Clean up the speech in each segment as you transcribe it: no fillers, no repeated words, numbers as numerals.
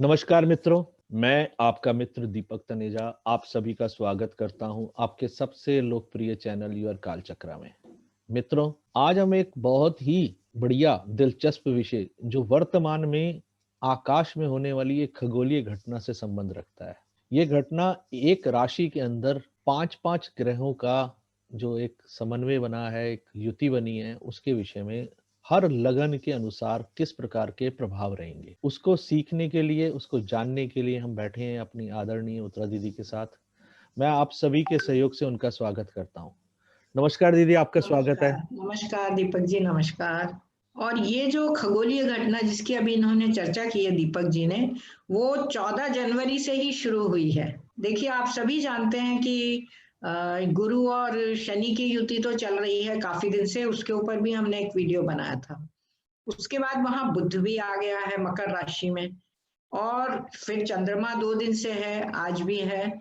नमस्कार मित्रों, मैं आपका मित्र दीपक तनेजा आप सभी का स्वागत करता हूं आपके सबसे लोकप्रिय चैनल यूर कालचक्र में। मित्रों, आज हम एक बहुत ही बढ़िया दिलचस्प विषय जो वर्तमान में आकाश में होने वाली एक खगोलीय घटना से संबंध रखता है। ये घटना एक राशि के अंदर 5-5 ग्रहों का जो एक समन्वय बना है, एक युति बनी है, उसके विषय में हर लगन के अनुसार किस प्रकार के प्रभाव रहेंगे, उसको सीखने के लिए, उसको जानने के लिए हम बैठे हैं अपनी आदरणीय उत्तरा दीदी के साथ। मैं आप सभी के सहयोग से उनका स्वागत करता हूं। नमस्कार दीदी, आपका स्वागत है। नमस्कार नमस्कार दीपक जी, नमस्कार। और ये जो खगोलीय घटना जिसकी अभी इन्होंने चर्चा की है दीपक जी ने, वो 14 जनवरी से ही शुरू हुई है। देखिए, आप सभी जानते हैं कि गुरु और शनि की युति तो चल रही है काफी दिन से, उसके ऊपर भी हमने एक वीडियो बनाया था। उसके बाद वहां बुध भी आ गया है मकर राशि में, और फिर चंद्रमा 2 दिन से है, आज भी है।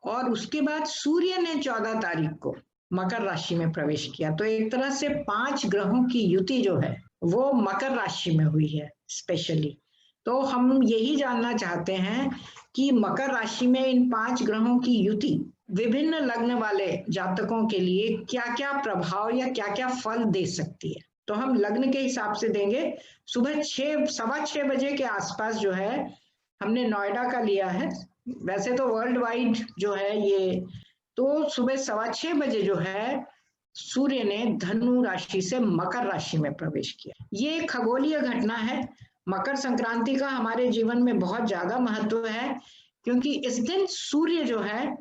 और उसके बाद सूर्य ने 14 तारीख को मकर राशि में प्रवेश किया। तो एक तरह से 5 ग्रहों की युति जो है वो मकर राशि में हुई है स्पेशली। तो हम यही जानना चाहते हैं कि मकर राशि में इन 5 ग्रहों की युति विभिन्न लग्न वाले जातकों के लिए क्या क्या प्रभाव या क्या क्या फल दे सकती है। तो हम लग्न के हिसाब से देंगे। सुबह 6 सवा 6 बजे के आसपास जो है, हमने नोएडा का लिया है। वैसे तो वर्ल्ड वाइड जो है ये, तो सुबह 6:15 जो है सूर्य ने धनु राशि से मकर राशि में प्रवेश किया। ये खगोलीय घटना है। मकर संक्रांति का हमारे जीवन में बहुत ज्यादा महत्व है, क्योंकि इस दिन सूर्य जो है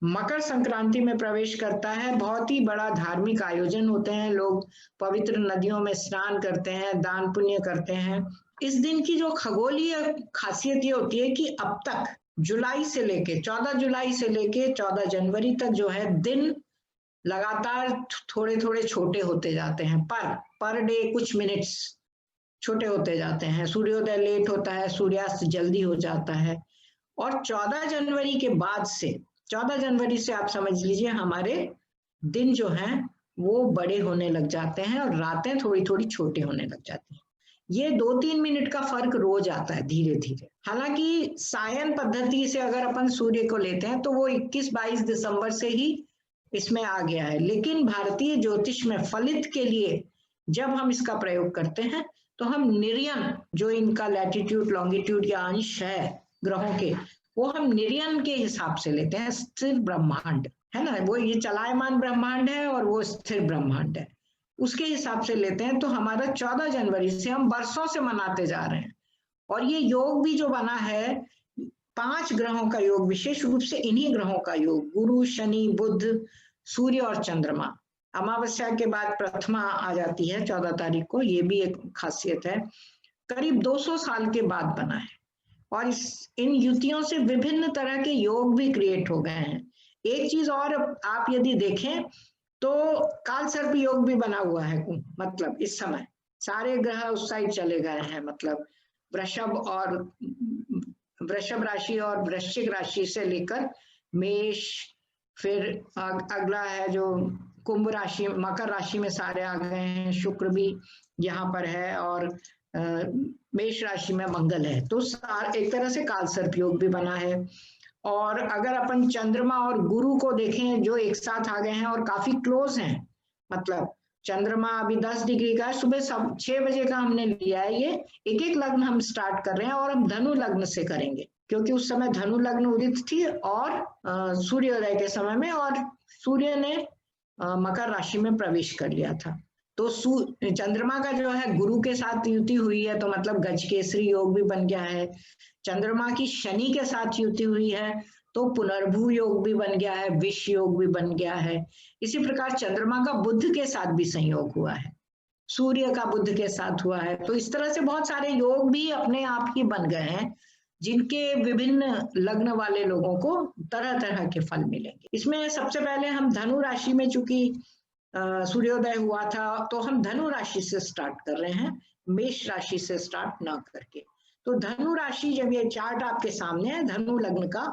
मकर संक्रांति में प्रवेश करता है। बहुत ही बड़ा धार्मिक आयोजन होते हैं, लोग पवित्र नदियों में स्नान करते हैं, दान पुण्य करते हैं। इस दिन की जो खगोलीय खासियत ये होती है कि अब तक जुलाई से लेके 14 जुलाई से लेके 14 जनवरी तक जो है दिन लगातार थोड़े थोड़े छोटे होते जाते हैं, पर डे कुछ मिनट्स छोटे होते जाते हैं। सूर्योदय लेट होता है, सूर्यास्त जल्दी हो जाता है। और 14 जनवरी के बाद से, 14 जनवरी से आप समझ लीजिए हमारे दिन जो हैं वो बड़े होने लग जाते हैं और रातें थोड़ी थोड़ी छोटी होने लग जाती हैं। ये 2-3 मिनट का फर्क रोज आता है धीरे धीरे। हालांकि सायन पद्धति से अगर अपन सूर्य को लेते हैं तो वो 21-22 दिसंबर से ही इसमें आ गया है, लेकिन भारतीय ज्योतिष में फलित के लिए जब हम इसका प्रयोग करते हैं तो हम निर्यन, जो इनका लैटिट्यूड लॉन्गिट्यूड या अंश है ग्रहों के, वो हम निर्यन के हिसाब से लेते हैं। स्थिर ब्रह्मांड है ना, वो ये चलायमान ब्रह्मांड है और वो स्थिर ब्रह्मांड है, उसके हिसाब से लेते हैं। तो हमारा 14 जनवरी से हम बरसों से मनाते जा रहे हैं। और ये योग भी जो बना है, 5 ग्रहों का योग, विशेष रूप से इन्हीं ग्रहों का योग, गुरु शनि बुध सूर्य और चंद्रमा। अमावस्या के बाद प्रथमा आ जाती है 14 तारीख को, ये भी एक खासियत है। करीब 200 साल के बाद बना है। और इन युतियों से विभिन्न तरह के योग भी क्रिएट हो गए हैं। एक चीज और, आप यदि देखें तो काल सर्प योग भी बना हुआ है। मतलब इस समय सारे ग्रह उस साइड चले गए हैं। मतलब वृषभ राशि और वृश्चिक राशि से लेकर मेष, फिर अगला है जो कुंभ राशि, मकर राशि में सारे आ गए हैं। शुक्र भी यहाँ पर है और मेष राशि में मंगल है। तो एक तरह से काल सर्प योग भी बना है। और अगर अपन चंद्रमा और गुरु को देखें जो एक साथ आ गए हैं और काफी क्लोज हैं, मतलब चंद्रमा अभी 10 डिग्री का है, सुबह 6 बजे का हमने लिया है। ये एक एक लग्न हम स्टार्ट कर रहे हैं और हम धनु लग्न से करेंगे, क्योंकि उस समय धनु लग्न उदित थी और सूर्योदय के समय में, और सूर्य ने मकर राशि में प्रवेश कर लिया था। तो चंद्रमा का जो है गुरु के साथ युति हुई है, तो मतलब गजकेसरी योग भी बन गया है। चंद्रमा की शनि के साथ युति हुई है तो पुनर्भू योग भी बन गया है, विष योग भी बन गया है। इसी प्रकार चंद्रमा का बुध के साथ भी संयोग हुआ है, सूर्य का बुध के साथ हुआ है। तो इस तरह से बहुत सारे योग भी अपने आप ही बन गए हैं, जिनके विभिन्न लग्न वाले लोगों को तरह तरह के फल मिलेंगे। इसमें सबसे पहले हम धनु राशि में, चूंकि सूर्योदय हुआ था, तो हम धनु राशि से स्टार्ट कर रहे हैं, मेष राशि से स्टार्ट ना करके। तो धनु राशि, जब ये चार्ट आपके सामने है धनु लग्न का,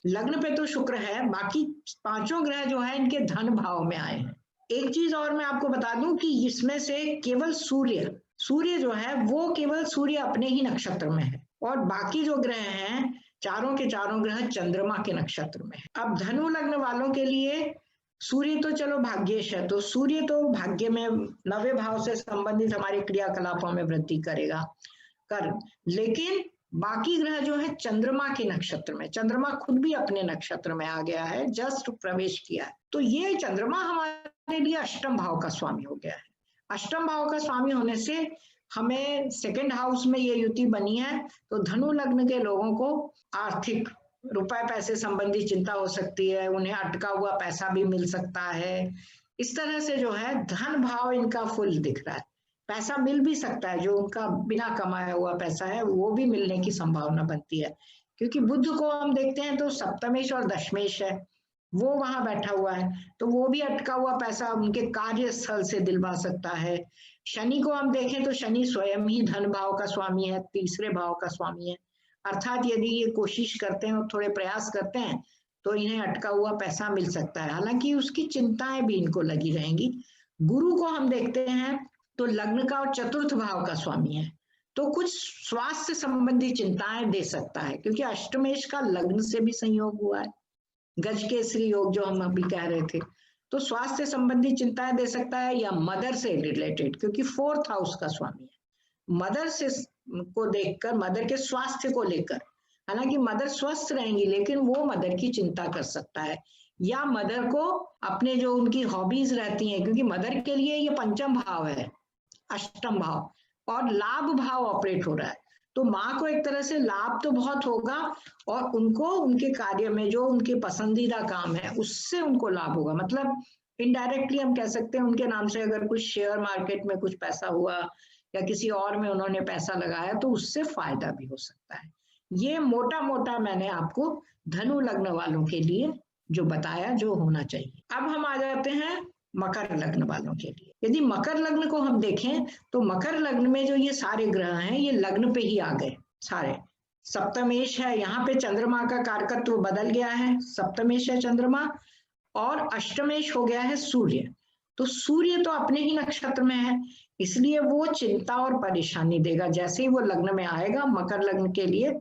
लग्न पे तो शुक्र है, बाकी 5 ग्रह जो है इनके धन भाव में आए हैं। एक चीज और मैं आपको बता दूं कि इसमें से केवल सूर्य जो है वो केवल सूर्य अपने ही नक्षत्र में है, और बाकी जो ग्रह हैं चारों के चारों ग्रह चंद्रमा के नक्षत्र में है। अब धनु लग्न वालों के लिए सूर्य तो चलो भाग्येश है, तो सूर्य तो भाग्य में 9वें भाव से संबंधित हमारे क्रियाकलापों में वृद्धि करेगा लेकिन बाकी ग्रह जो है चंद्रमा के नक्षत्र में, चंद्रमा खुद भी अपने नक्षत्र में आ गया है, जस्ट प्रवेश किया है, तो ये चंद्रमा हमारे लिए अष्टम भाव का स्वामी हो गया है। अष्टम भाव का स्वामी होने से हमें सेकंड हाउस में ये युति बनी है, तो धनु लग्न के लोगों को आर्थिक रुपए पैसे संबंधी चिंता हो सकती है, उन्हें अटका हुआ पैसा भी मिल सकता है। इस तरह से जो है धन भाव इनका फुल दिख रहा है, पैसा मिल भी सकता है, जो उनका बिना कमाया हुआ पैसा है वो भी मिलने की संभावना बनती है, क्योंकि बुध को हम देखते हैं तो सप्तमेश और दशमेश है, वो वहां बैठा हुआ है, तो वो भी अटका हुआ पैसा उनके कार्यस्थल से दिलवा सकता है। शनि को हम देखें तो शनि स्वयं ही धन भाव का स्वामी है, तीसरे भाव का स्वामी है, अर्थात यदि ये कोशिश करते हैं और थोड़े प्रयास करते हैं तो इन्हें अटका हुआ पैसा मिल सकता है, हालांकि उसकी चिंताएं भी इनको लगी रहेंगी। गुरु को हम देखते हैं तो लग्न का और चतुर्थ भाव का स्वामी है, तो कुछ स्वास्थ्य संबंधी चिंताएं दे सकता है, क्योंकि अष्टमेश का लग्न से भी संयोग हुआ है, गज केसरी योग जो हम अभी कह रहे थे, तो स्वास्थ्य संबंधी चिंताएं दे सकता है, या मदर से रिलेटेड, क्योंकि फोर्थ हाउस का स्वामी है। मदर से को देखकर, मदर के स्वास्थ्य को लेकर, हालांकि मदर स्वस्थ रहेंगी लेकिन वो मदर की चिंता कर सकता है, या मदर को अपने जो उनकी हॉबीज रहती हैं, क्योंकि मदर के लिए ये पंचम भाव है, अष्टम भाव, और लाभ भाव ऑपरेट हो रहा है, तो माँ को एक तरह से लाभ तो बहुत होगा, और उनको उनके कार्य में जो उनके पसंदीदा काम है उससे उनको लाभ होगा। मतलब इनडायरेक्टली हम कह सकते हैं उनके नाम से अगर कुछ शेयर मार्केट में कुछ पैसा हुआ या किसी और में उन्होंने पैसा लगाया तो उससे फायदा भी हो सकता है। ये मोटा मोटा मैंने आपको धनु लग्न वालों के लिए जो बताया जो होना चाहिए। अब हम आ जाते हैं मकर लग्न वालों के लिए। यदि मकर लग्न को हम देखें तो मकर लग्न में जो ये सारे ग्रह हैं ये लग्न पे ही आ गए सारे। सप्तमेश है, यहाँ पे चंद्रमा का कारकत्व बदल गया है, सप्तमेश है चंद्रमा, और अष्टमेश हो गया है सूर्य। तो सूर्य तो अपने ही नक्षत्र में है, इसलिए वो चिंता और परेशानी देगा, जैसे ही वो लग्न में आएगा मकर लग्न के लिए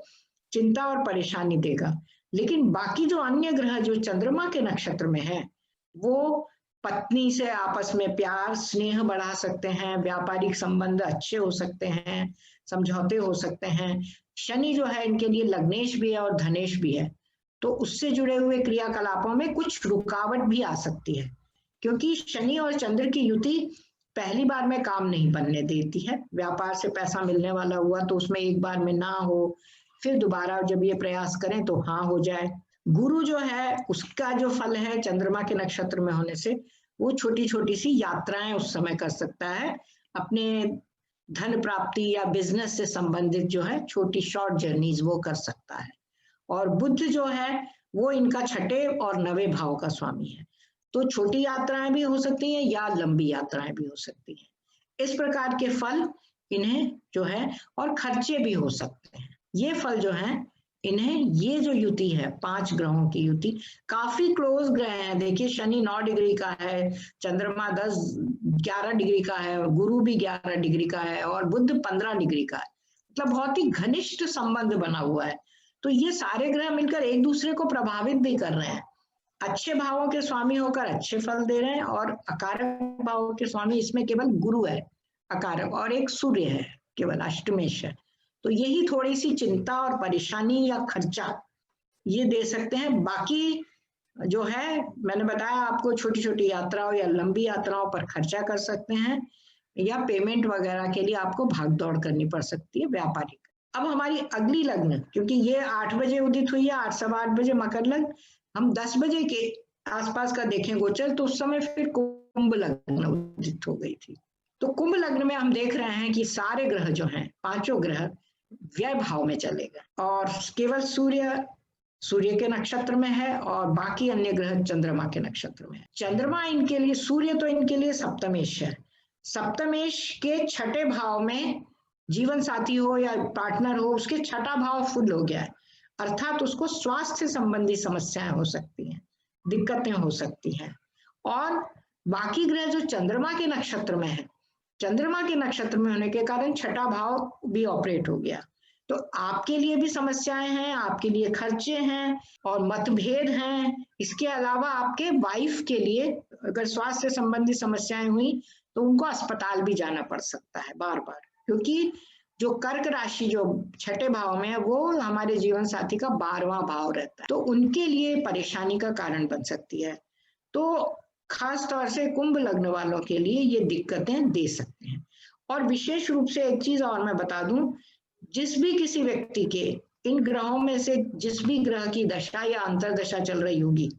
चिंता और परेशानी देगा। लेकिन बाकी जो अन्य ग्रह जो चंद्रमा के नक्षत्र में है वो पत्नी से आपस में प्यार स्नेह बढ़ा सकते हैं, व्यापारिक संबंध अच्छे हो सकते हैं, समझौते हो सकते हैं। शनि जो है इनके लिए लग्नेश भी है और धनेश भी है, तो उससे जुड़े हुए क्रियाकलापों में कुछ रुकावट भी आ सकती है, क्योंकि शनि और चंद्र की युति पहली बार में काम नहीं बनने देती है। व्यापार से पैसा मिलने वाला हुआ तो उसमें एक बार में ना हो, फिर दोबारा जब ये प्रयास करें तो हाँ हो जाए। गुरु जो है उसका जो फल है चंद्रमा के नक्षत्र में होने से वो छोटी छोटी सी यात्राएं उस समय कर सकता है, अपने धन प्राप्ति या बिजनेस से संबंधित जो है छोटी शॉर्ट जर्नीज वो कर सकता है। और बुध जो है वो इनका छठे और 9वें भाव का स्वामी है, तो छोटी यात्राएं भी हो सकती हैं या लंबी यात्राएं भी हो सकती हैं। इस प्रकार के फल इन्हें जो है, और खर्चे भी हो सकते हैं। ये फल जो है इन्हें, ये जो युति है 5 ग्रहों की युति काफी क्लोज ग्रह हैं। देखिए शनि 9 डिग्री का है, चंद्रमा 11 डिग्री का है, गुरु भी 11 डिग्री का है, और बुध 15 डिग्री का है, मतलब बहुत ही घनिष्ठ संबंध बना हुआ है। तो ये सारे ग्रह मिलकर एक दूसरे को प्रभावित भी कर रहे हैं, अच्छे भावों के स्वामी होकर अच्छे फल दे रहे हैं, और अकारक भावों के स्वामी इसमें केवल गुरु है अकारक, और एक सूर्य है केवल अष्टमेश है। तो यही थोड़ी सी चिंता और परेशानी या खर्चा ये दे सकते हैं। बाकी जो है मैंने बताया आपको, छोटी छोटी यात्राओं या लंबी यात्राओं पर खर्चा कर सकते हैं, या पेमेंट वगैरह के लिए आपको भाग दौड़ करनी पड़ सकती है व्यापारिक। अब हमारी अगली लग्न, क्योंकि ये 8 बजे उदित हुई है, 8 सवा 8 बजे मकर लग्न, हम 10 बजे के आसपास का देखें गोचर तो उस समय फिर कुंभ लग्न उदित हो गई थी। तो कुंभ लग्न में हम देख रहे हैं कि सारे ग्रह जो हैं, 5 ग्रह व्यय भाव में चलेगा, और केवल सूर्य के नक्षत्र में है, और बाकी अन्य ग्रह चंद्रमा के नक्षत्र में है। चंद्रमा इनके लिए, सूर्य तो इनके लिए सप्तमेश है, सप्तमेश के छठे भाव में जीवन साथी हो या पार्टनर हो, उसके छठा भाव फुल हो गया है, अर्थात उसको स्वास्थ्य संबंधी समस्याएं हो सकती हैं, दिक्कतें हो सकती हैं। और बाकी ग्रह जो चंद्रमा के नक्षत्र में है, चंद्रमा के नक्षत्र में होने के कारण छठा भाव भी ऑपरेट हो गया, तो आपके लिए भी समस्याएं हैं, आपके लिए खर्चे हैं और मतभेद हैं। इसके अलावा आपके वाइफ के लिए अगर स्वास्थ्य संबंधी समस्याएं हुई तो उनको अस्पताल भी जाना पड़ सकता है बार बार, क्योंकि जो कर्क राशि जो छठे भाव में है वो हमारे जीवन साथी का 12वां भाव रहता है, तो उनके लिए परेशानी का कारण बन सकती है। तो खास तौर से कुंभ लग्न वालों के लिए ये दिक्कतें दे सकते हैं। और विशेष रूप से एक चीज और मैं बता दूं, जिस भी किसी व्यक्ति के इन ग्रहों में से जिस भी ग्रह की दशा या अंतर्दशा चल रही होगी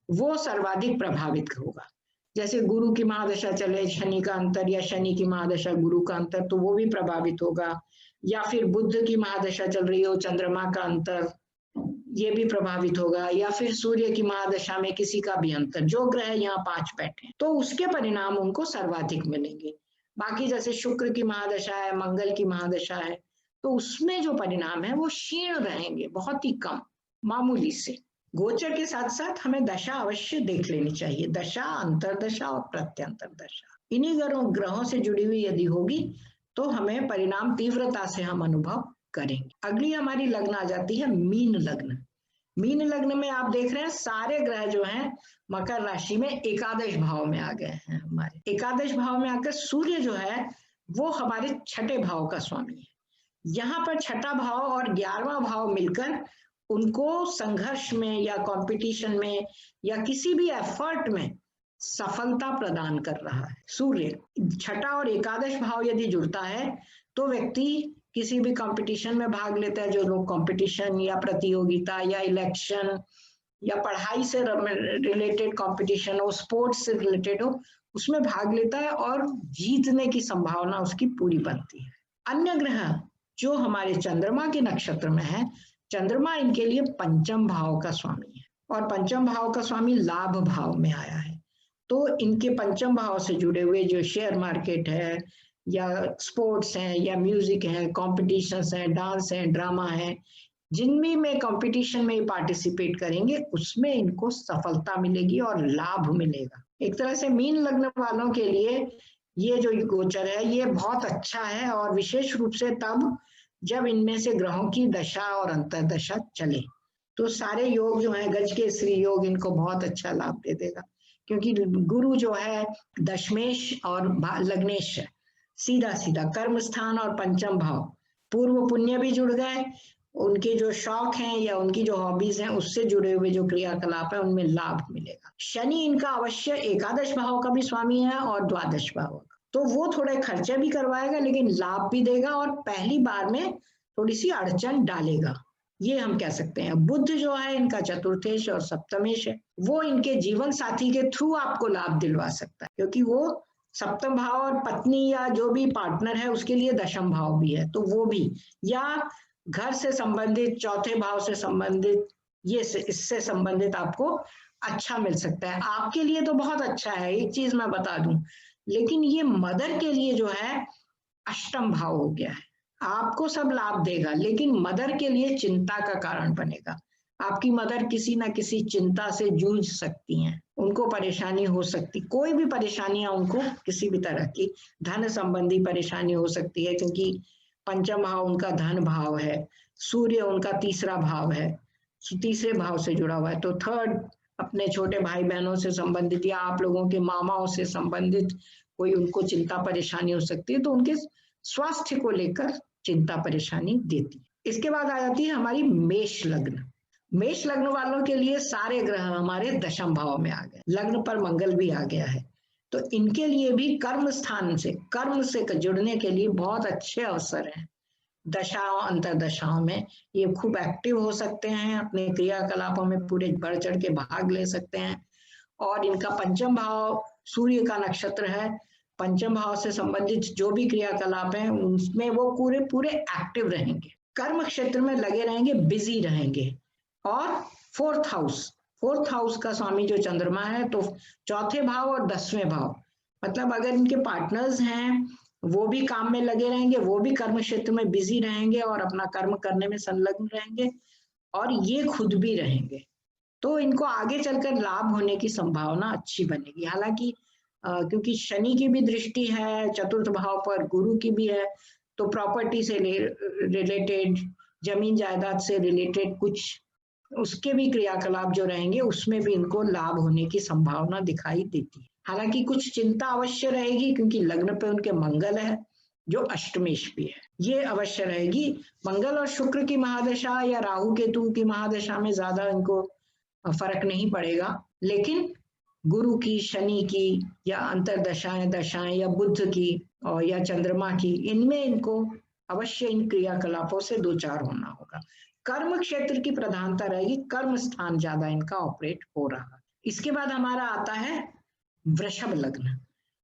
वो सर्वाधिक प्रभावित होगा। जैसे गुरु की महादशा चले शनि का अंतर, या शनि की महादशा गुरु का अंतर, तो वो भी प्रभावित होगा। या फिर बुध की महादशा चल रही हो, चंद्रमा का अंतर, ये भी प्रभावित होगा। या फिर सूर्य की महादशा में किसी का भी अंतर, जो ग्रह यहाँ 5 बैठे हैं, तो उसके परिणाम उनको सर्वाधिक मिलेंगे। बाकी जैसे शुक्र की महादशा है, मंगल की महादशा है, तो उसमें जो परिणाम है वो क्षीण रहेंगे, बहुत ही कम, मामूली से। गोचर के साथ साथ हमें दशा अवश्य देख लेनी चाहिए, दशा, अंतरदशा और प्रत्यंतर दशा, इन्हीं ग्रहों से जुड़ी हुई यदि होगी तो हमें परिणाम तीव्रता से हम अनुभव करेंगे। अगली हमारी लग्न आ जाती है मीन लग्न। मीन लग्न में आप देख रहे हैं सारे ग्रह जो हैं मकर राशि में एकादश भाव में आ गए हैं। हमारे एकादश भाव में आकर सूर्य जो है वो हमारे छठे भाव का स्वामी है। यहाँ पर छठा भाव और 11वां भाव मिलकर उनको संघर्ष में या कंपटीशन में या किसी भी एफर्ट में सफलता प्रदान कर रहा है। सूर्य छठा और एकादश भाव यदि जुड़ता है तो व्यक्ति किसी भी कंपटीशन में भाग लेता है। जो लोग कंपटीशन या प्रतियोगिता या इलेक्शन या पढ़ाई से रिलेटेड कंपटीशन हो, स्पोर्ट्स से रिलेटेड हो, उसमें भाग लेता है और जीतने की संभावना उसकी पूरी बनती है। अन्य ग्रह जो हमारे चंद्रमा के नक्षत्र में है, चंद्रमा इनके लिए पंचम भाव का स्वामी है और पंचम भाव का स्वामी लाभ भाव में आया है। तो इनके पंचम भाव से जुड़े हुए जो शेयर मार्केट है या स्पोर्ट्स हैं या म्यूजिक है, कॉम्पिटिशन्स हैं, डांस है, ड्रामा है, जिनमें में कंपटीशन में पार्टिसिपेट करेंगे उसमें इनको सफलता मिलेगी और लाभ मिलेगा। एक तरह से मीन लग्न वालों के लिए ये जो गोचर है ये बहुत अच्छा है, और विशेष रूप से तब जब इनमें से ग्रहों की दशा और अंतर्दशा चले तो सारे योग जो है गजकेसरी योग इनको बहुत अच्छा लाभ दे देगा, क्योंकि गुरु जो है दशमेश और लग्नेश है, सीधा सीधा कर्म स्थान और पंचम भाव, पूर्व पुण्य भी जुड़ गए, उनके जो शौक हैं या उनकी जो हॉबीज हैं उससे जुड़े हुए जो क्रियाकलाप है उनमें लाभ मिलेगा। शनि इनका अवश्य एकादश भाव का भी स्वामी है और द्वादश भाव का, तो वो थोड़े खर्चे भी करवाएगा लेकिन लाभ भी देगा और पहली बार में थोड़ी सी अड़चन डालेगा, ये हम कह सकते हैं। बुध जो है इनका चतुर्थेश और सप्तमेश है, वो इनके जीवन साथी के थ्रू आपको लाभ दिलवा सकता है, क्योंकि वो सप्तम भाव और पत्नी या जो भी पार्टनर है उसके लिए दशम भाव भी है, तो वो भी, या घर से संबंधित, चौथे भाव से संबंधित, ये इससे संबंधित आपको अच्छा मिल सकता है। आपके लिए तो बहुत अच्छा है, एक चीज मैं बता दूं, लेकिन ये मदर के लिए जो है अष्टम भाव हो गया है। आपको सब लाभ देगा लेकिन मदर के लिए चिंता का कारण बनेगा। आपकी मदर किसी ना किसी चिंता से जूझ सकती हैं, उनको परेशानी हो सकती, कोई भी परेशानियां उनको किसी भी तरह की धन संबंधी परेशानी हो सकती है, क्योंकि पंचम भाव उनका धन भाव है, सूर्य उनका तीसरा भाव है, तीसरे भाव से जुड़ा हुआ है, तो थर्ड अपने छोटे भाई बहनों से संबंधित या आप लोगों के मामाओं से संबंधित कोई उनको चिंता परेशानी हो सकती है, तो उनके स्वास्थ्य को लेकर चिंता परेशानी देती है। इसके बाद आ जाती है हमारी मेष लग्न। मेष लग्न वालों के लिए सारे ग्रह हमारे दशम भाव में आ गए, लग्न पर मंगल भी आ गया है, तो इनके लिए भी कर्म स्थान से, कर्म से जुड़ने के लिए बहुत अच्छे अवसर हैं। दशाओं अंतरदशाओं में ये खूब एक्टिव हो सकते हैं, अपने क्रियाकलापों में पूरे बढ़ चढ़ के भाग ले सकते हैं। और इनका पंचम भाव सूर्य का नक्षत्र है, पंचम भाव से संबंधित जो भी क्रियाकलाप हैं उसमें वो पूरे पूरे एक्टिव रहेंगे, कर्म क्षेत्र में लगे रहेंगे, बिजी रहेंगे। और फोर्थ हाउस का स्वामी जो चंद्रमा है, तो चौथे भाव और 10वें भाव, मतलब अगर इनके पार्टनर्स हैं वो भी काम में लगे रहेंगे, वो भी कर्म क्षेत्र में बिजी रहेंगे और अपना कर्म करने में संलग्न रहेंगे और ये खुद भी रहेंगे, तो इनको आगे चलकर लाभ होने की संभावना अच्छी बनेगी। हालांकि क्योंकि शनि की भी दृष्टि है चतुर्थ भाव पर, गुरु की भी है, तो प्रॉपर्टी से रिलेटेड, जमीन जायदाद से रिलेटेड कुछ उसके भी क्रियाकलाप जो रहेंगे उसमें भी इनको लाभ होने की संभावना दिखाई देती है। हालांकि कुछ चिंता अवश्य रहेगी क्योंकि लग्न पे उनके मंगल है जो अष्टमेश भी है, ये अवश्य रहेगी। मंगल और शुक्र की महादशा या राहु केतु की महादशा में ज्यादा इनको फर्क नहीं पड़ेगा, लेकिन गुरु की, शनि की या अंतरदशाएं, दशाएं या बुध की और या चंद्रमा की, इनमें इनको अवश्य इन क्रियाकलापों से दो चार होना होगा। कर्म क्षेत्र की प्रधानता रहेगी, कर्म स्थान ज्यादा इनका ऑपरेट हो रहा है। इसके बाद हमारा आता है वृषभ लग्न।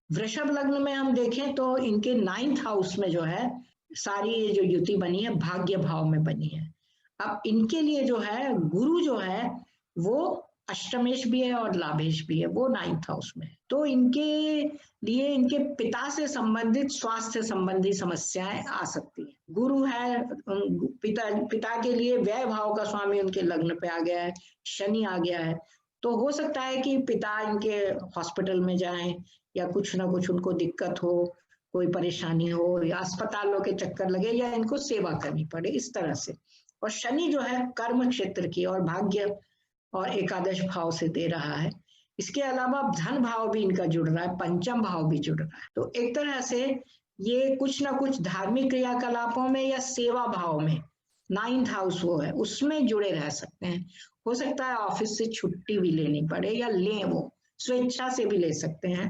वृषभ लग्न में हम देखें तो इनके 9th हाउस में जो है सारी ये जो युति बनी है भाग्य भाव में बनी है। अब इनके लिए जो है गुरु जो है वो अष्टमेश भी है और लाभेश भी है, वो 9th हाउस में है। तो इनके लिए इनके पिता से संबंधित स्वास्थ्य संबंधी समस्याएं आ सकती है। गुरु है पिता के लिए व्यय भाव का स्वामी उनके लग्न पे आ गया है, शनि आ गया है, तो हो सकता है कि पिता इनके हॉस्पिटल में जाएं या कुछ ना कुछ उनको दिक्कत हो, कोई परेशानी हो या अस्पतालों के चक्कर लगे या इनको सेवा करनी पड़े, इस तरह से। और शनि जो है कर्म क्षेत्र की और भाग्य और एकादश भाव से दे रहा है। इसके अलावा धन भाव भी इनका जुड़ रहा है, पंचम भाव भी जुड़ रहा है। तो एक तरह से ये कुछ ना कुछ धार्मिक क्रियाकलापों में या सेवा भाव में 9th हाउस वो है उसमें जुड़े रह सकते हैं। हो सकता है ऑफिस से छुट्टी भी लेनी पड़े या लें, वो स्वेच्छा से भी ले सकते हैं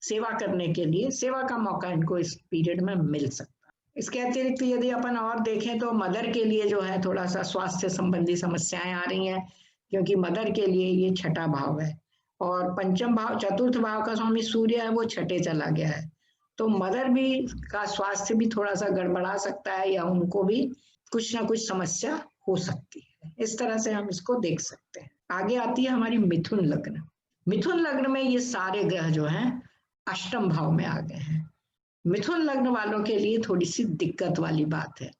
सेवा करने के लिए, सेवा का मौका इनको इस पीरियड में मिल सकता है। इसके अतिरिक्त यदि अपन और देखें तो मदर के लिए जो है थोड़ा सा स्वास्थ्य संबंधी समस्याएं आ रही हैं, क्योंकि मदर के लिए ये छठा भाव है और पंचम भाव, चतुर्थ भाव का स्वामी सूर्य है, वो छठे चला गया है। तो मदर भी का स्वास्थ्य भी थोड़ा सा गड़बड़ा सकता है या उनको भी कुछ ना कुछ समस्या हो सकती है। इस तरह से हम इसको देख सकते हैं। आगे आती है हमारी मिथुन लग्न। मिथुन लग्न में ये सारे ग्रह जो हैं अष्टम भाव में आ गए हैं। मिथुन लग्न वालों के लिए थोड़ी सी दिक्कत वाली बात है,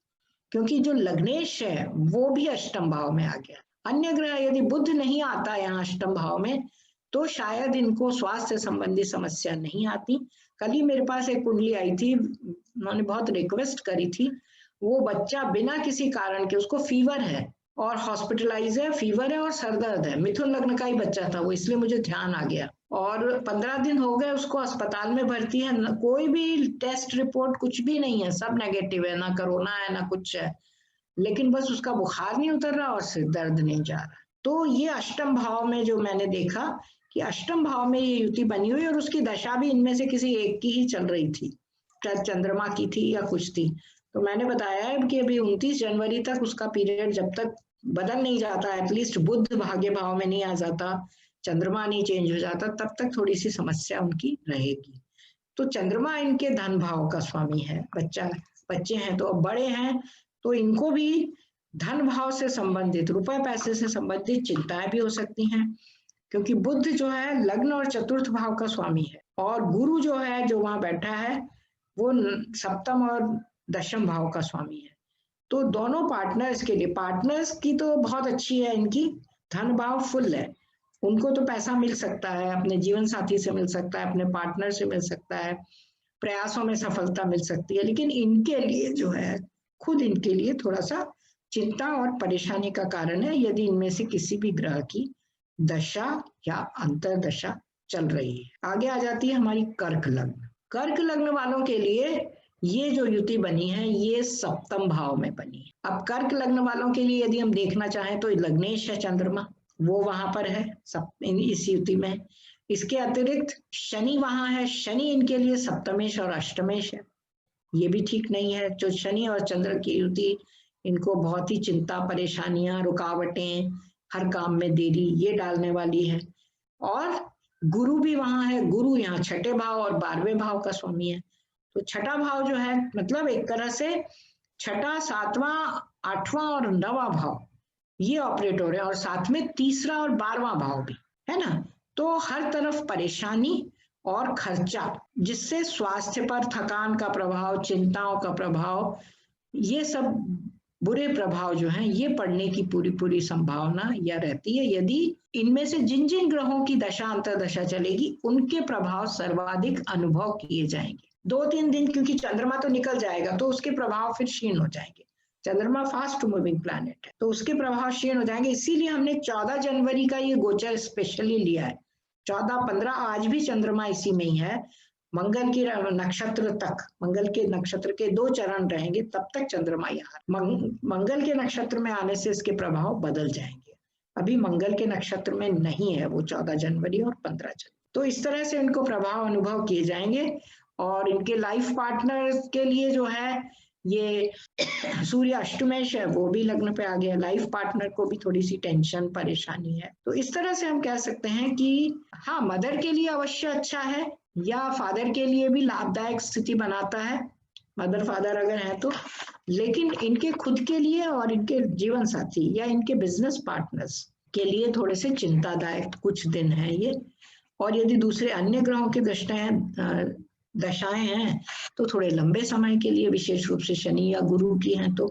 क्योंकि जो लग्नेश है वो भी अष्टम भाव में आ गया। अन्य ग्रह यदि बुध नहीं आता यहाँ अष्टम भाव में तो शायद इनको स्वास्थ्य संबंधी समस्या नहीं आती। कल ही मेरे पास एक कुंडली आई थी, उन्होंने बहुत रिक्वेस्ट करी थी, वो बच्चा बिना किसी कारण के, उसको फीवर है और हॉस्पिटलाइज है, फीवर है और सर दर्द है, मिथुन लग्न का ही बच्चा था वो, इसलिए मुझे ध्यान आ गया। और 15 दिन हो गए उसको अस्पताल में भर्ती है, कोई भी टेस्ट रिपोर्ट कुछ भी नहीं है, सब नेगेटिव है, ना कोरोना है ना कुछ है, लेकिन बस उसका बुखार नहीं उतर रहा और सिर दर्द नहीं जा रहा। तो ये अष्टम भाव में जो मैंने देखा कि अष्टम भाव में ये युति बनी हुई और उसकी दशा भी इनमें से किसी एक की ही चल रही थी, शायद चंद्रमा की थी या कुछ थी। तो मैंने बताया है कि अभी 29 जनवरी तक उसका पीरियड जब तक बदल नहीं जाता, एटलीस्ट बुध भाग्य भाव में नहीं आ जाता, चंद्रमा नहीं चेंज हो जाता, तब तक थोड़ी सी समस्या उनकी रहेगी। तो चंद्रमा इनके धन भाव का स्वामी है, बच्चे हैं तो बड़े हैं तो इनको भी धन भाव से संबंधित, रुपए पैसे से संबंधित चिंताएं भी हो सकती हैं, क्योंकि बुध जो है लग्न और चतुर्थ भाव का स्वामी है और गुरु जो है जो वहां बैठा है वो सप्तम और दशम भाव का स्वामी है। तो दोनों पार्टनर्स के लिए, पार्टनर्स की तो बहुत अच्छी है, इनकी धन भाव फुल है, उनको तो पैसा मिल सकता है, अपने जीवन साथी से मिल सकता है, अपने पार्टनर से मिल सकता है, प्रयासों में सफलता मिल सकती है, लेकिन इनके लिए जो है खुद इनके लिए थोड़ा सा चिंता और परेशानी का कारण है यदि इनमें से किसी भी ग्रह की दशा या अंतरदशा चल रही है। आगे आ जाती है हमारी कर्क लग्न। कर्क लग्न वालों के लिए ये जो युति बनी है ये सप्तम भाव में बनी है। अब कर्क लग्न वालों के लिए यदि हम देखना चाहें तो लग्नेश है चंद्रमा, वो वहां पर है इस युति में। इसके अतिरिक्त शनि वहां है, शनि इनके लिए सप्तमेश और अष्टमेश है, ये भी ठीक नहीं है। जो शनि और चंद्र की युति इनको बहुत ही चिंता, परेशानियां, रुकावटें, हर काम में देरी ये डालने वाली है। और गुरु भी वहां है, गुरु यहाँ छठे भाव और 12वें भाव का स्वामी है। तो छठा भाव जो है मतलब एक तरह से छठा, सातवां, आठवां और 9वां भाव ये ऑपरेट हो रहे हैं और साथ में तीसरा और 12वां भाव भी है ना। तो हर तरफ परेशानी और खर्चा, जिससे स्वास्थ्य पर थकान का प्रभाव, चिंताओं का प्रभाव, ये सब बुरे प्रभाव जो हैं ये पड़ने की पूरी संभावना यह रहती है यदि इनमें से जिन जिन ग्रहों की दशा अंतरदशा चलेगी उनके प्रभाव सर्वाधिक अनुभव किए जाएंगे। 2-3 दिन, क्योंकि चंद्रमा तो निकल जाएगा तो उसके प्रभाव फिर क्षीण हो जाएंगे। चंद्रमा फास्ट मूविंग प्लैनेट है तो उसके प्रभाव क्षीण हो जाएंगे। इसीलिए हमने 14 जनवरी का ये गोचर स्पेशली लिया है। 14-15 आज भी चंद्रमा इसी में ही है। मंगल के नक्षत्र तक, मंगल के नक्षत्र के 2 चरण रहेंगे तब तक चंद्रमा यहाँ। मंगल के नक्षत्र में आने से इसके प्रभाव बदल जाएंगे। अभी मंगल के नक्षत्र में नहीं है वो 14 जनवरी और 15 जनवरी। तो इस तरह से इनको प्रभाव अनुभव किए जाएंगे। और इनके लाइफ पार्टनर के लिए जो है ये सूर्य अष्टमेश है, वो भी लग्न पे आ गया। लाइफ पार्टनर को भी थोड़ी सी टेंशन परेशानी है। तो इस तरह से हम कह सकते हैं कि हाँ, मदर के लिए अवश्य अच्छा है या फादर के लिए भी लाभदायक स्थिति बनाता है, मदर फादर अगर है तो। लेकिन इनके खुद के लिए और इनके जीवन साथी या इनके बिजनेस पार्टनर्स के लिए थोड़े से चिंतादायक कुछ दिन है ये। और यदि दूसरे अन्य ग्रहों के दशाएं हैं तो थोड़े लंबे समय के लिए, विशेष रूप से शनि या गुरु की हैं तो,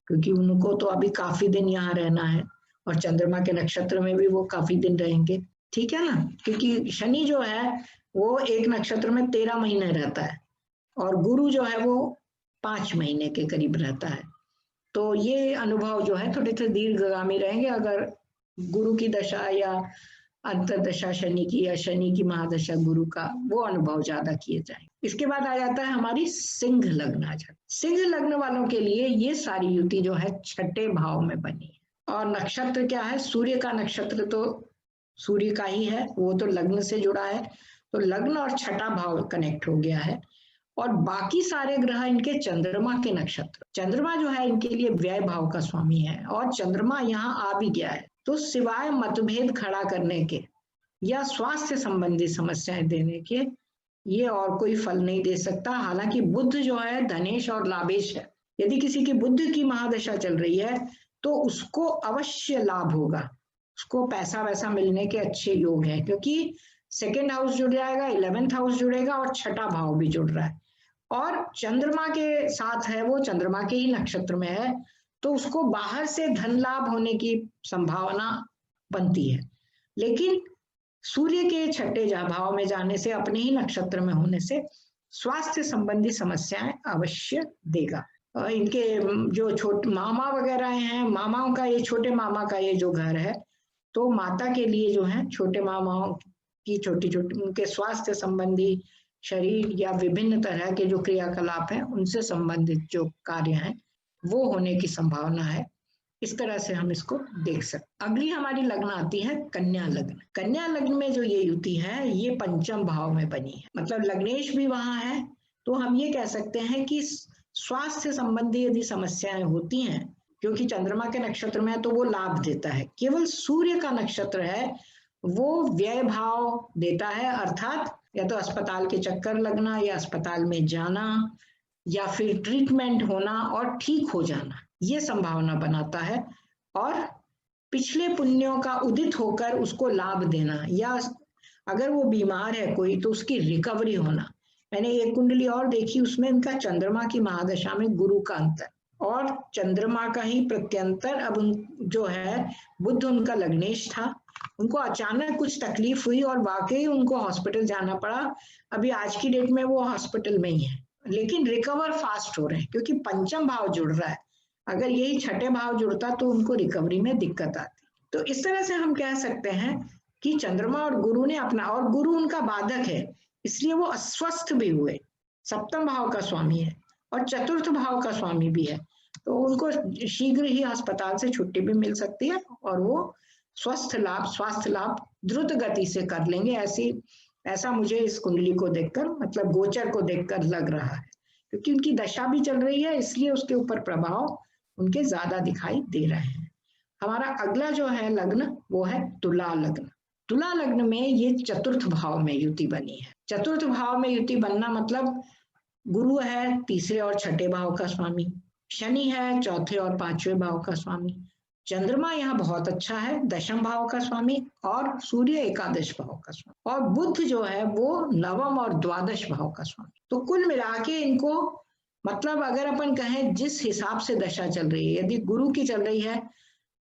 क्योंकि उनको तो अभी काफी दिन यहाँ रहना है और चंद्रमा के नक्षत्र में भी वो काफी दिन रहेंगे, ठीक है ना। क्योंकि शनि जो है वो एक नक्षत्र में 13 महीने रहता है और गुरु जो है वो 5 महीने के करीब रहता है। तो ये अनुभव जो है थोड़े से दीर्घगामी रहेंगे अगर गुरु की दशा या अंतर्दशा शनि की या शनि की महादशा गुरु का, वो अनुभव ज्यादा किए जाएंगे। इसके बाद आ जाता है हमारी सिंह लग्न। आ जाता सिंह लग्न वालों के लिए ये सारी युति जो है 6ठे भाव में बनी है। और नक्षत्र क्या है? सूर्य का नक्षत्र तो सूर्य का ही है, वो तो लग्न से जुड़ा है, तो लग्न और 6ठा भाव कनेक्ट हो गया है। और बाकी सारे ग्रह इनके चंद्रमा के नक्षत्र। चंद्रमा जो है इनके लिए व्यय भाव का स्वामी है और चंद्रमा यहाँ आ भी गया है। तो सिवाय मतभेद खड़ा करने के या स्वास्थ्य संबंधी समस्याएं देने के ये और कोई फल नहीं दे सकता। हालांकि बुध जो है धनेश और लाभेश है, यदि किसी की बुध की महादशा चल रही है तो उसको अवश्य लाभ होगा, उसको पैसा वैसा मिलने के अच्छे योग हैं, क्योंकि 2nd हाउस जुड़ जाएगा, 11th हाउस जुड़ेगा और 6ठा भाव भी जुड़ रहा है और चंद्रमा के साथ है, वो चंद्रमा के ही नक्षत्र में है, तो उसको बाहर से धन लाभ होने की संभावना बनती है। लेकिन सूर्य के 6ठे भाव में जाने से, अपने ही नक्षत्र में होने से स्वास्थ्य संबंधी समस्याएं अवश्य देगा। इनके जो छोटे मामा वगैरह हैं, मामाओं का ये, छोटे मामा का ये जो घर है, तो माता के लिए जो है छोटे मामाओं की छोटी छोटी उनके स्वास्थ्य संबंधी, शरीर या विभिन्न तरह के जो क्रियाकलाप हैं उनसे संबंधित जो कार्य हैं वो होने की संभावना है। इस तरह से हम इसको देख सकते। अगली हमारी लग्न आती है कन्या लग्न। कन्या लग्न में जो ये युति है ये 5म भाव में बनी है, मतलब लग्नेश भी वहां है। तो हम ये कह सकते हैं कि स्वास्थ्य संबंधी यदि समस्याएं होती हैं, क्योंकि चंद्रमा के नक्षत्र में है तो वो लाभ देता है। केवल सूर्य का नक्षत्र है वो व्यय भाव देता है, अर्थात या तो अस्पताल के चक्कर लगना या अस्पताल में जाना या फिर ट्रीटमेंट होना और ठीक हो जाना, ये संभावना बनाता है। और पिछले पुण्यों का उदित होकर उसको लाभ देना, या अगर वो बीमार है कोई तो उसकी रिकवरी होना। मैंने एक कुंडली और देखी, उसमें इनका चंद्रमा की महादशा में गुरु का अंतर और चंद्रमा का ही प्रत्यंतर। अब जो है बुध उनका लग्नेश था, उनको अचानक कुछ तकलीफ हुई और वाकई उनको हॉस्पिटल जाना पड़ा। अभी आज की डेट में वो हॉस्पिटल में ही है, लेकिन रिकवर फास्ट हो रहे हैं क्योंकि 5म भाव जुड़ रहा है। अगर यही 6ठे भाव जुड़ता तो उनको रिकवरी में दिक्कत आती। तो इस तरह से हम कह सकते हैं कि चंद्रमा और गुरु ने अपना, और गुरु उनका बाधक है इसलिए वो अस्वस्थ भी हुए। 7म भाव का स्वामी है और 4th भाव का स्वामी भी है, तो उनको शीघ्र ही अस्पताल से छुट्टी भी मिल सकती है और वो स्वास्थ्य लाभ द्रुत गति से कर लेंगे। ऐसा मुझे इस कुंडली को देखकर, मतलब गोचर को देखकर लग रहा है, क्योंकि उनकी दशा भी चल रही है इसलिए उसके ऊपर प्रभाव उनके ज्यादा दिखाई दे रहे हैं। हमारा अगला जो है लग्न वो है तुला लग्न। तुला लग्न में ये 4th भाव में युति बनी है। 4th भाव में युति बनना मतलब गुरु है 3रे और 6ठे भाव का स्वामी, शनि है 4थे और 5वें भाव का स्वामी, चंद्रमा यहाँ बहुत अच्छा है 10म भाव का स्वामी और सूर्य 11 भाव का स्वामी, और बुध जो है वो 9म और 12 भाव का स्वामी। तो कुल मिला के इनको, मतलब अगर अपन कहें जिस हिसाब से दशा चल रही है, यदि गुरु की चल रही है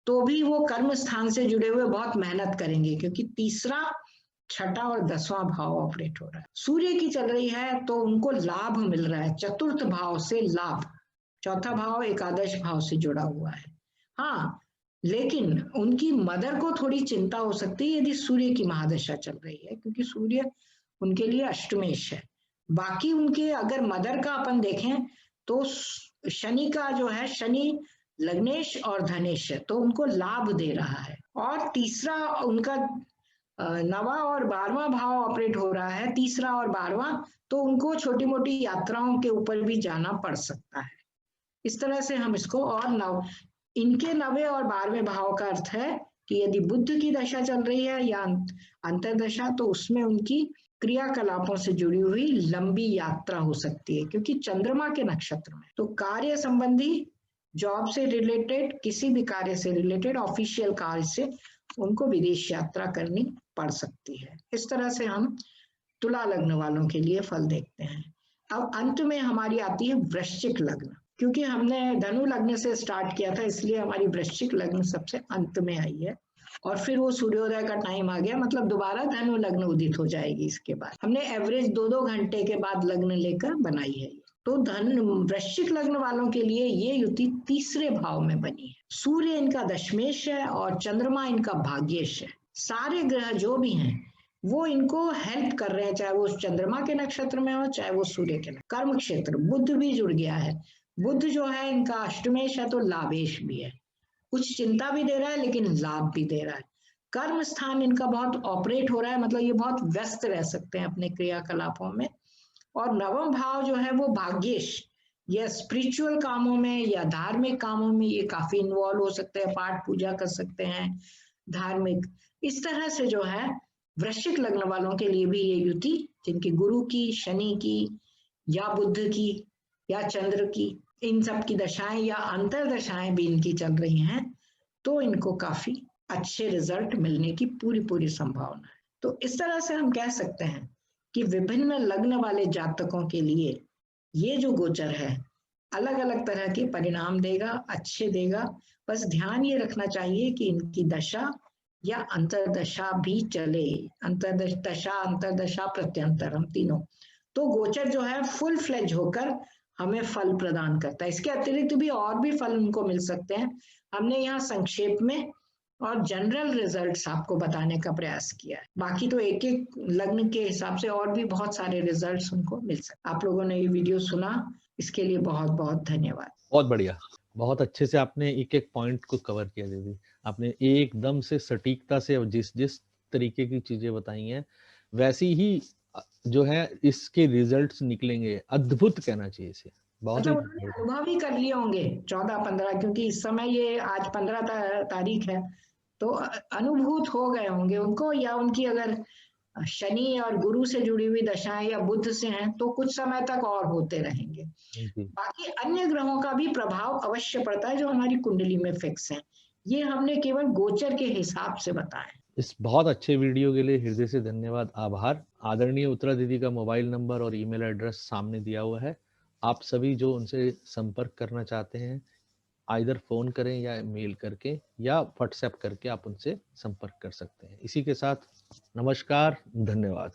तो भी वो कर्म स्थान से जुड़े हुए बहुत मेहनत करेंगे, क्योंकि 3रा छठा और 10वां भाव ऑपरेट हो रहा है। सूर्य की चल रही है तो उनको लाभ मिल रहा है, चतुर्थ भाव से लाभ। चौथा भाव एकादश भाव से जुड़ा हुआ है। हाँ, लेकिन उनकी मदर को थोड़ी चिंता हो सकती है यदि सूर्य की महादशा चल रही है, क्योंकि सूर्य उनके लिए अष्टमेश है। बाकी उनके अगर मदर का अपन देखें तो शनि का जो है, शनि लग्नेश और धनेश है, तो उनको लाभ दे रहा है। और तीसरा उनका 9वां और 12वां भाव ऑपरेट हो रहा है, तीसरा और 12वां, तो उनको छोटी मोटी यात्राओं के ऊपर भी जाना पड़ सकता है। इस तरह से हम इसको, और इनके 9वें और 12वें भाव का अर्थ है कि यदि बुध की दशा चल रही है या अंतर्दशा, तो उसमें उनकी क्रियाकलापों से जुड़ी हुई लंबी यात्रा हो सकती है, क्योंकि चंद्रमा के नक्षत्र में। तो कार्य संबंधी, जॉब से रिलेटेड, किसी भी कार्य से रिलेटेड, ऑफिशियल कार्य से उनको विदेश यात्रा करनी पड़ सकती है। इस तरह से हम तुला लग्न वालों के लिए फल देखते हैं। अब अंत में हमारी आती है वृश्चिक लग्न। क्योंकि हमने धनु लग्न से स्टार्ट किया था, इसलिए हमारी वृश्चिक लग्न सबसे अंत में आई है, और फिर वो सूर्योदय का टाइम आ गया, मतलब दोबारा धनु लग्न उदित हो जाएगी। इसके बाद हमने एवरेज 2-2 घंटे के बाद लग्न लेकर बनाई है। तो वृश्चिक लग्न वालों के लिए ये युति तीसरे भाव में बनी है। सूर्य इनका दशमेश है और चंद्रमा इनका भाग्येश है। सारे ग्रह जो भी हैं वो इनको हेल्प कर रहे हैं, चाहे वो चंद्रमा के नक्षत्र में हो, चाहे वो सूर्य के। कर्म क्षेत्र बुध भी जुड़ गया है। बुध जो है इनका अष्टमेश है, तो लाभेश भी है, कुछ चिंता भी दे रहा है लेकिन लाभ भी दे रहा है। कर्म स्थान इनका बहुत ऑपरेट हो रहा है, मतलब ये बहुत व्यस्त रह सकते हैं अपने क्रियाकलापों में। और 9वां भाव जो है वो भाग्येश, या स्पिरिचुअल कामों में या धार्मिक कामों में ये काफी इन्वॉल्व हो सकते हैं, पाठ पूजा कर सकते हैं, धार्मिक। इस तरह से जो है वृश्चिक लग्न वालों के लिए भी ये युति, जिनकी गुरु की, शनि की या बुध की या चंद्र की, इन सब की दशाएं या अंतरदशाएं भी इनकी चल रही हैं, तो इनको काफी अच्छे रिजल्ट मिलने की पूरी पूरी संभावना है। तो इस तरह से हम कह सकते हैं कि विभिन्न लग्न वाले जातकों के लिए ये जो गोचर है अलग अलग तरह के परिणाम देगा, अच्छे देगा। बस ध्यान ये रखना चाहिए कि इनकी दशा या अंतरदशा भी चले, दशा अंतरदशा प्रत्यंतर, हम तीनों, तो गोचर जो है फुल फ्लेज होकर हमें फल प्रदान करता है। इसके अतिरिक्त भी और भी फल उनको मिल सकते हैं। हमने यहाँ संक्षेप में और जनरल रिजल्ट्स आपको बताने का प्रयास किया है। बाकी तो एक एक लग्न के हिसाब से और भी बहुत सारे रिजल्ट्स उनको मिल सकते। आप लोगों ने ये वीडियो सुना, इसके लिए बहुत बहुत धन्यवाद। बहुत बढ़िया, बहुत अच्छे से आपने एक एक पॉइंट को कवर किया दीदी। आपने एकदम से सटीकता से जिस जिस तरीके की चीजें बताई हैं वैसी ही जो है इसके रिजल्ट्स निकलेंगे। अद्भुत कहना चाहिए इसे, बहुत मतलब ही उन्होंने अनुभव ही कर लिए होंगे 14-15, क्योंकि इस समय ये आज 15 तारीख है, तो अनुभूत हो गए होंगे उनको, या उनकी अगर शनि और गुरु से जुड़ी हुई दशाएं या बुध से हैं तो कुछ समय तक और होते रहेंगे। जी। बाकी अन्य ग्रहों का भी प्रभाव अवश्य पड़ता है जो हमारी कुंडली में फिक्स है। ये हमने केवल गोचर के हिसाब से बताया। इस बहुत अच्छे वीडियो के लिए हृदय से धन्यवाद, आभार। आदरणीय उत्तरा दीदी का मोबाइल नंबर और ईमेल एड्रेस सामने दिया हुआ है। आप सभी जो उनसे संपर्क करना चाहते हैं, आइदर फोन करें या मेल करके या व्हाट्सएप करके आप उनसे संपर्क कर सकते हैं। इसी के साथ नमस्कार, धन्यवाद।